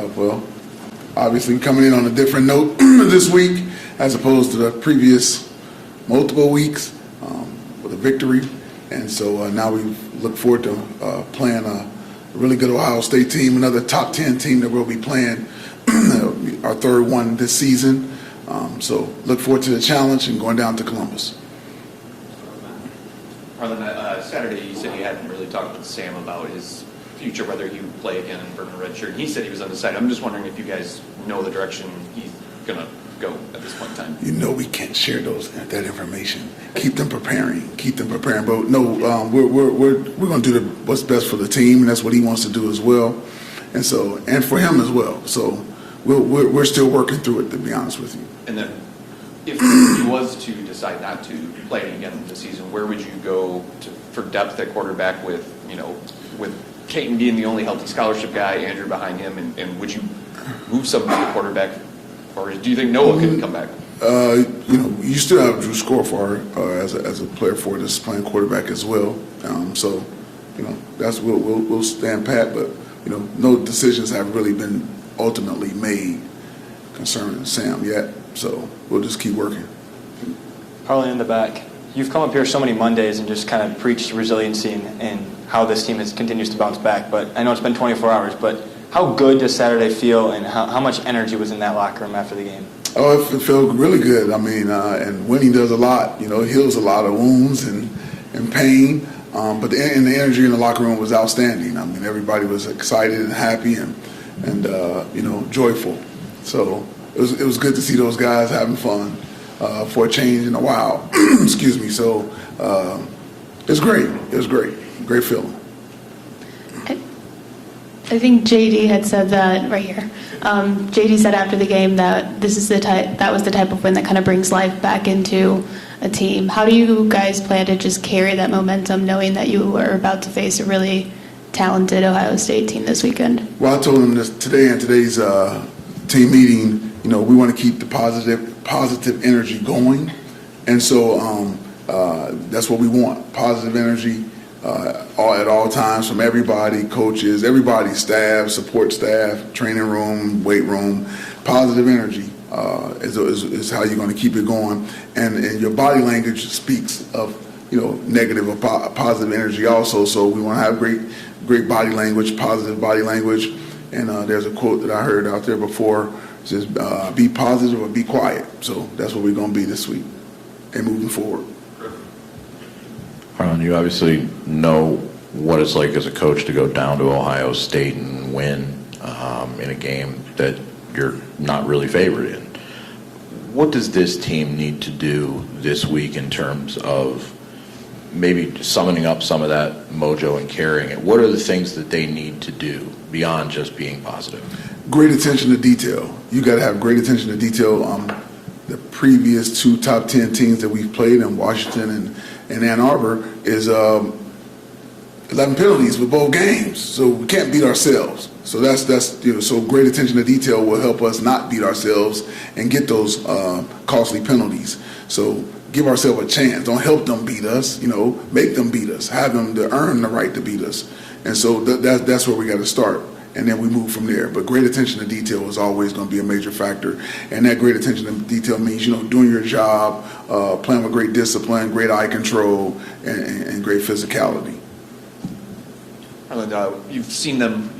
Well, obviously coming in on a different note this week as opposed to the previous multiple weeks with a victory. And so now we look forward to playing a really good Ohio State team, another top 10 team that we'll be playing, our third one this season. So look forward to the challenge and going down to Columbus. Harlan, Saturday you said you hadn't really talked with Sam about his future, whether he would play again in Vernon redshirt. He said he was undecided. I'm just wondering if you guys know the direction he's going to go at this point in time. You know we can't share that information. Keep them preparing. But no, we're going to do what's best for the team, and that's what he wants to do as well, and for him as well. So we're still working through it, to be honest with you. And then, if he was to decide not to play again this season, where would you go for depth at quarterback with Caton being the only healthy scholarship guy, Andrew behind him, and would you move somebody to quarterback, or do you think Noah can come back? You still have Drew Scorfar as a player for this playing quarterback as well. So, that's we'll stand pat, but no decisions have really been ultimately made concerning Sam yet. So we'll just keep working. Harlan in the back. You've come up here so many Mondays and just kind of preached resiliency and how this team continues to bounce back. But I know it's been 24 hours, but how good does Saturday feel, and how much energy was in that locker room after the game? Oh, it felt really good. I mean, and winning does a lot. Heals a lot of wounds and pain. But the energy in the locker room was outstanding. I mean, everybody was excited and happy and joyful. So it was good to see those guys having fun for a change in a while. Excuse me. So it's great. It was great. Great feeling. I think JD had said that right here. JD said after the game that this is that was the type of win that kind of brings life back into a team. How do you guys plan to just carry that momentum, knowing that you are about to face a really talented Ohio State team this weekend? Well, I told him this today in today's team meeting. We want to keep the positive energy going, and so that's what we want: positive energy. At all times from everybody, coaches, everybody, staff, support staff, training room, weight room. Positive energy is how you're going to keep it going, and your body language speaks of negative or positive energy also. So we want to have great body language, positive body language. And there's a quote that I heard out there before: it says, "Be positive or be quiet." So that's what we're going to be this week and moving forward. Harlan, you obviously know what it's like as a coach to go down to Ohio State and win in a game that you're not really favored in. What does this team need to do this week in terms of maybe summoning up some of that mojo and carrying it? What are the things that they need to do beyond just being positive? Great attention to detail. You got to have great attention to detail. The previous two top 10 teams that we've played in Washington and Ann Arbor is 11 penalties with both games, so we can't beat ourselves. So that's so great attention to detail will help us not beat ourselves and get those costly penalties. So give ourselves a chance. Don't help them beat us. Make them beat us. Have them to earn the right to beat us. And so that's where we got to start. And then we move from there. But great attention to detail is always going to be a major factor. And that great attention to detail means, doing your job, playing with great discipline, great eye control, and great physicality. Harlan, you've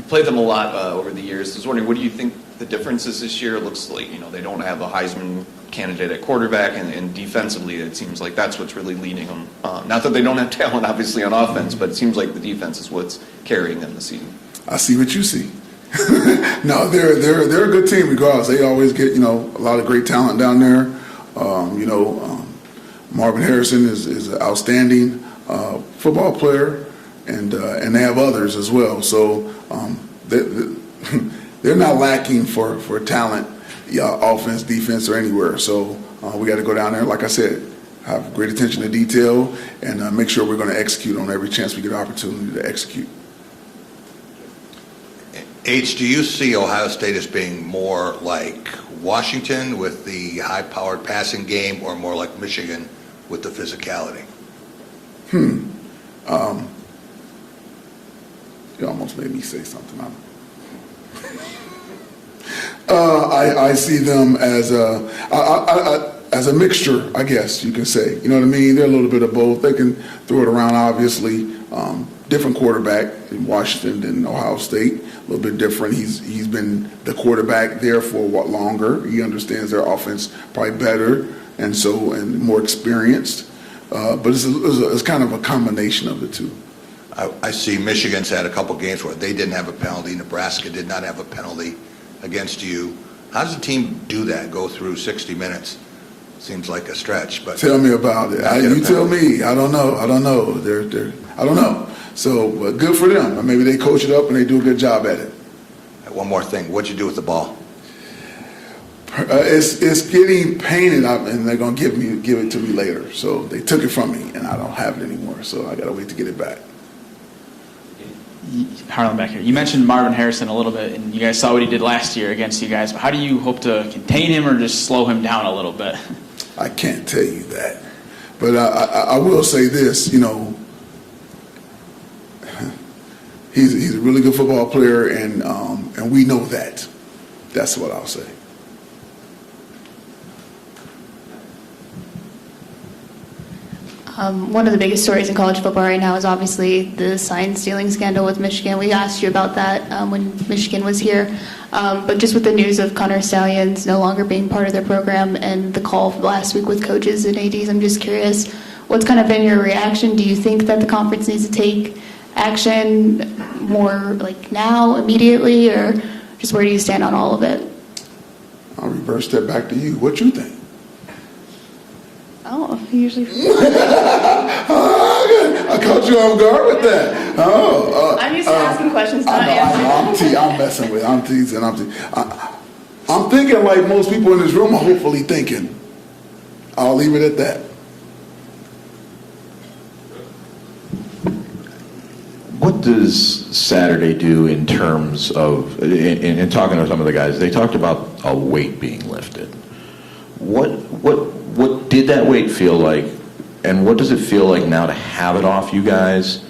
played them a lot over the years. I was wondering, what do you think the difference is this year? It looks like, they don't have a Heisman candidate at quarterback, and defensively it seems like that's what's really leading them. Not that they don't have talent, obviously, on offense, but it seems like the defense is what's carrying them this season. I see what you see. No, they're a good team regardless. They always get a lot of great talent down there. Marvin Harrison is an outstanding football player, and they have others as well. So they're not lacking for talent, offense, defense, or anywhere. So we got to go down there, like I said, have great attention to detail, and make sure we're going to execute on every chance we get an opportunity to execute. H, do you see Ohio State as being more like Washington with the high-powered passing game, or more like Michigan with the physicality? You almost made me say something. I see them as as a mixture, I guess you can say. You know what I mean? They're a little bit of both. They can throw it around, obviously. Different quarterback in Washington than Ohio State. A little bit different. He's been the quarterback there for what longer. He understands their offense probably better and more experienced. But it's kind of a combination of the two. I see Michigan's had a couple games where they didn't have a penalty. Nebraska did not have a penalty against you. How does a team do that, go through 60 minutes? Seems like a stretch, but... Tell me about it. You tell me. I don't know. I don't know. So good for them. Maybe they coach it up and they do a good job at it. One more thing. What'd you do with the ball? It's getting painted up, and they're going to give it to me later. So they took it from me, and I don't have it anymore. So I got to wait to get it back. Harlan back here. You mentioned Marvin Harrison a little bit, and you guys saw what he did last year against you guys. But how do you hope to contain him or just slow him down a little bit? I can't tell you that, but I will say this. You know, he's a really good football player, and we know that. That's what I'll say. One of the biggest stories in college football right now is obviously the sign stealing scandal with Michigan. We asked you about that when Michigan was here. But just with the news of Connor Stallions no longer being part of their program and the call last week with coaches and ADs, I'm just curious, what's kind of been your reaction? Do you think that the conference needs to take action more like now, immediately, or just where do you stand on all of it? I'll reverse that back to you. What you think? Oh, usually. I caught you off guard with that. I'm used to asking questions, not answering. I'm messing with. I'm teasing. I'm thinking like most people in this room are hopefully thinking. I'll leave it at that. What does Saturday do in terms of, in talking to some of the guys, they talked about a weight being lifted. What did that weight feel like, and what does it feel like now to have it off you guys?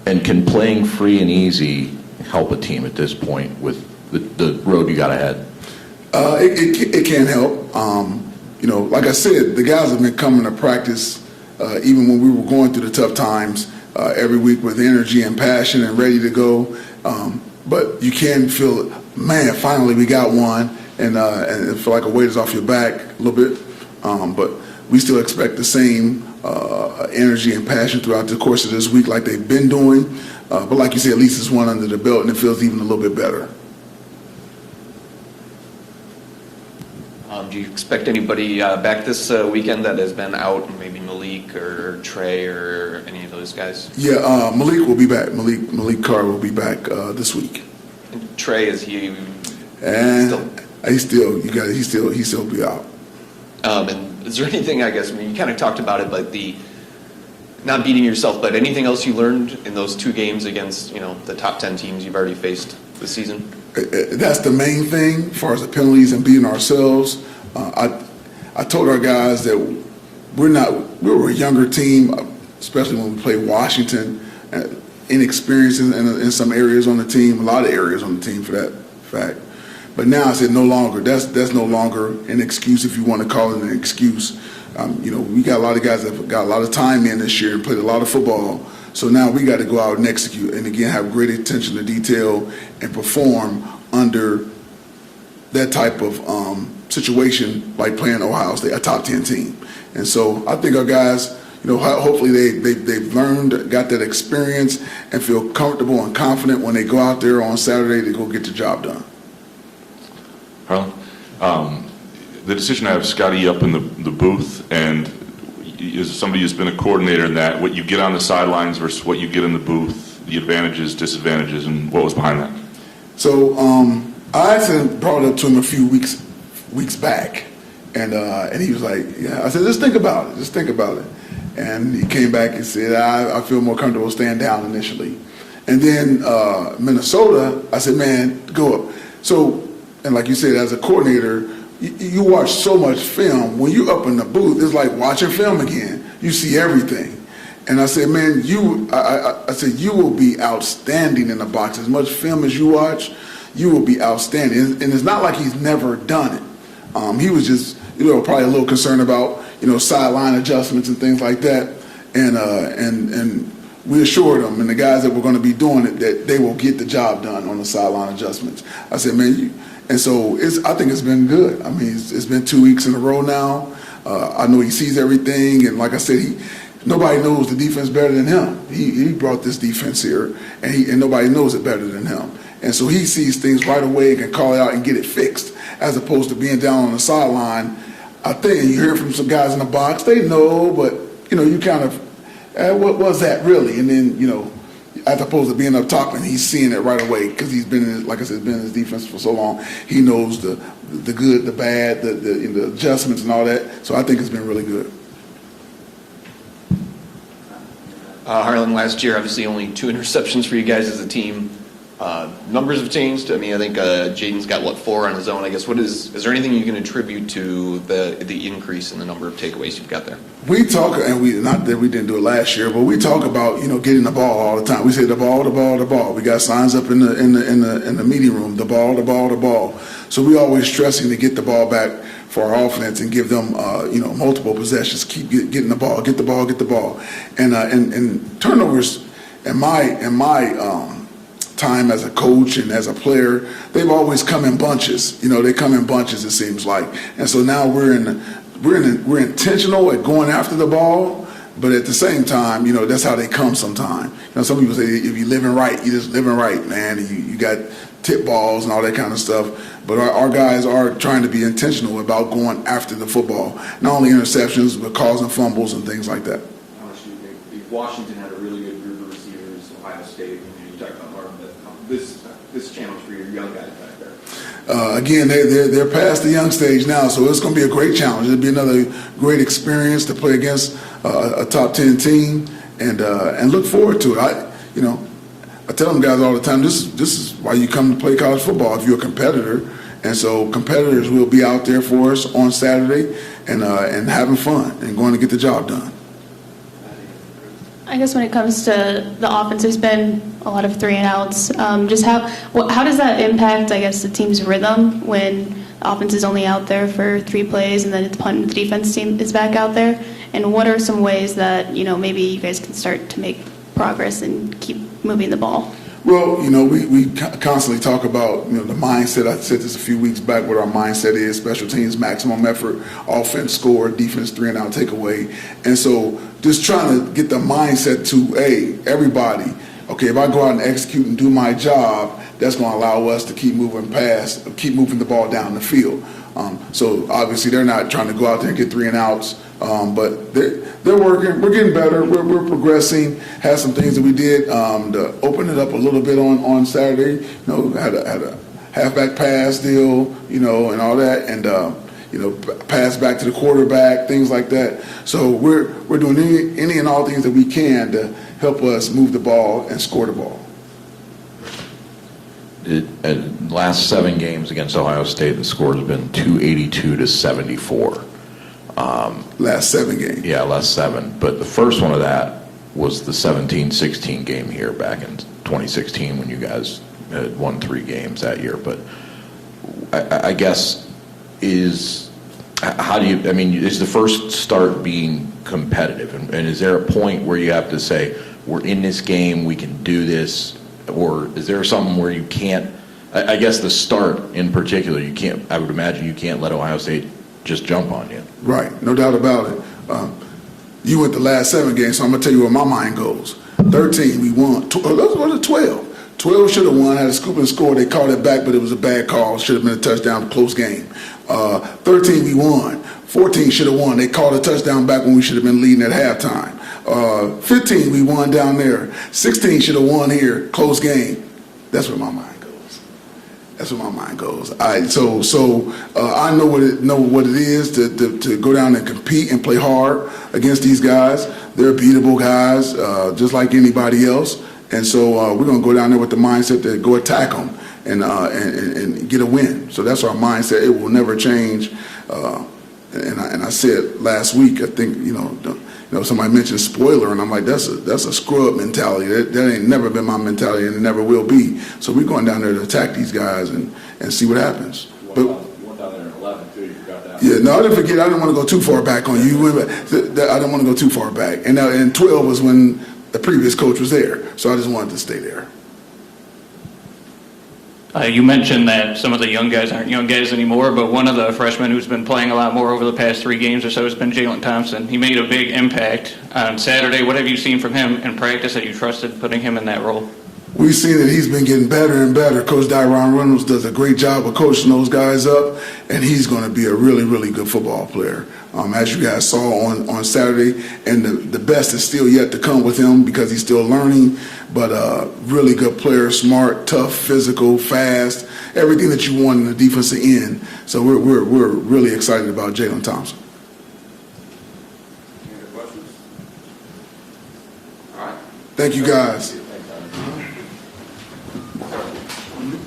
And can playing free and easy help a team at this point with the road you got ahead? It can help. You know, like I said, the guys have been coming to practice even when we were going through the tough times every week with energy and passion and ready to go. But you can feel, man, finally we got one, and it feel like a weight is off your back a little bit. But we still expect the same energy and passion throughout the course of this week like they've been doing. But like you said, at least it's one under the belt, and it feels even a little bit better. Do you expect anybody back this weekend that has been out, maybe Malik or Trey or any of those guys? Yeah, Malik will be back. Malik Carr will be back this week. And Trey, is he And he still be out. And is there anything, I guess, I mean, you kind of talked about it, but the not beating yourself, but anything else you learned in those two games against, you know, the top 10 teams you've already faced this season? That's the main thing as far as the penalties and beating ourselves. I told our guys that we were a younger team, especially when we played Washington, inexperienced in some areas on the team, a lot of areas on the team for that fact. But now I said no longer. That's no longer an excuse, if you want to call it an excuse. You know, we got a lot of guys that have got a lot of time in this year and played a lot of football. So now we got to go out and execute, and again have great attention to detail and perform under that type of situation, like playing Ohio State, a top 10 team. And so I think our guys, you know, hopefully they've learned, got that experience, and feel comfortable and confident when they go out there on Saturday to go get the job done. Harlan, the decision to have Scotty up in the booth, and as somebody who's been a coordinator in that, what you get on the sidelines versus what you get in the booth, the advantages, disadvantages, and what was behind that? So I actually brought it up to him a few weeks back, and he was like, "Yeah." I said, "Just think about it. Just think about it." And he came back and said, "I feel more comfortable staying down initially." And then Minnesota, I said, "Man, go up." So, and like you said, as a coordinator, you watch so much film. When you're up in the booth, it's like watching film again. You see everything. And I said, "Man, I said you will be outstanding in the box. As much film as you watch, you will be outstanding. And it's not like he's never done it. He was just, probably a little concerned about, sideline adjustments and things like that. And we assured them and the guys that were going to be doing it that they will get the job done on the sideline adjustments. I said, man, and so I think it's been good. I mean, it's been 2 weeks in a row now. I know he sees everything, and like I said, nobody knows the defense better than him. He brought this defense here, and nobody knows it better than him. And so he sees things right away and can call it out and get it fixed, as opposed to being down on the sideline. I think, and you hear from some guys in the box, they know, but you kind of, what was that really? And then as opposed to being up top and he's seeing it right away because he's been in his, like I said, been in his defense for so long. He knows the good, the bad, the adjustments and all that. So I think it's been really good. Harlan, last year, obviously only 2 interceptions for you guys as a team. Numbers have changed. I mean, I think Jaden's got 4 on his own. I guess is there anything you can attribute to the increase in the number of takeaways you've got there? We talk, and not that we didn't do it last year, but we talk about getting the ball all the time. We say the ball, the ball, the ball. We got signs up in the meeting room, the ball, the ball, the ball. So we always stressing to get the ball back for our offense and give them multiple possessions. Keep getting the ball, get the ball, get the ball, and turnovers. In my time as a coach and as a player, they've always come in bunches. They come in bunches, it seems like. And so now we're intentional at going after the ball, but at the same time, that's how they come sometimes. Some people say if you're living right, you're just living right, man. And you got tip balls and all that kind of stuff. But our guys are trying to be intentional about going after the football. Not only interceptions, but causing fumbles and things like that. How much do you think? Washington had a really good group of receivers. Ohio State, you talked about Marvin, but this challenge for your young guys back there. Again, they're past the young stage now, so it's going to be a great challenge. It'll be another great experience to play against a top 10 team, and look forward to it. I tell them guys all the time, this is why you come to play college football if you're a competitor. And so competitors will be out there for us on Saturday and having fun and going to get the job done. I guess when it comes to the offense, there's been a lot of 3-and-outs. Just how does that impact, I guess, the team's rhythm when the offense is only out there for 3 plays and then it's punt and the defense team is back out there? And what are some ways that, maybe you guys can start to make progress and keep moving the ball? Well, we constantly talk about, the mindset. I said this a few weeks back, what our mindset is: special teams, maximum effort, offense, score, defense, 3-and-out, takeaway. And so just trying to get the mindset to, hey, everybody, okay, if I go out and execute and do my job, that's going to allow us to keep moving the ball down the field. So obviously they're not trying to go out there and get 3-and-outs, but they're working. We're getting better. We're progressing. Had some things that we did to open it up a little bit on Saturday. Had a halfback pass deal, and all that, and pass back to the quarterback, things like that. So we're doing any and all things that we can to help us move the ball and score the ball. Last 7 games against Ohio State, the score has been 282-74. Last 7 games. Yeah, last 7. But the first one of that was the 17-16 game here back in 2016 when you guys had won 3 games that year. But I guess is the first start being competitive? And is there a point where you have to say, we're in this game, we can do this? Or is there something where you can't, I guess the start in particular, I would imagine you can't let Ohio State just jump on you. Right, no doubt about it. You went the last 7 games, so I'm going to tell you where my mind goes. 13, we won. Let's go to 12. 12 should have won, had a scoop and score. They called it back, but it was a bad call. Should have been a touchdown, close game. 13, we won. 14 should have won. They called a touchdown back when we should have been leading at halftime. 15, we won down there. 16 should have won here, close game. That's where my mind goes. That's where my mind goes. I know what it is to go down and compete and play hard against these guys. They're beatable guys, just like anybody else. And so we're going to go down there with the mindset to go attack them and get a win. So that's our mindset. It will never change. And I said last week, I think, somebody mentioned spoiler, and I'm like, that's a screw up mentality. That ain't never been my mentality, and it never will be. So we're going down there to attack these guys and see what happens. But You went down there in 11, too, you forgot that. yeah, no, I didn't forget. I didn't want to go too far back on you. I didn't want to go too far back. And 12 was when the previous coach was there, so I just wanted to stay there. You mentioned that some of the young guys aren't young guys anymore, but one of the freshmen who's been playing a lot more over the past 3 games or so has been Jalen Thompson. He made a big impact on Saturday. What have you seen from him in practice that you trusted putting him in that role? We've seen that he's been getting better and better. Coach Dyron Reynolds does a great job of coaching those guys up, and he's going to be a really, really good football player. As you guys saw on Saturday, and the best is still yet to come with him because he's still learning, but really good player, smart, tough, physical, fast, everything that you want in the defensive end. So we're really excited about Jalen Thompson. Any other questions? All right. Thank you, guys.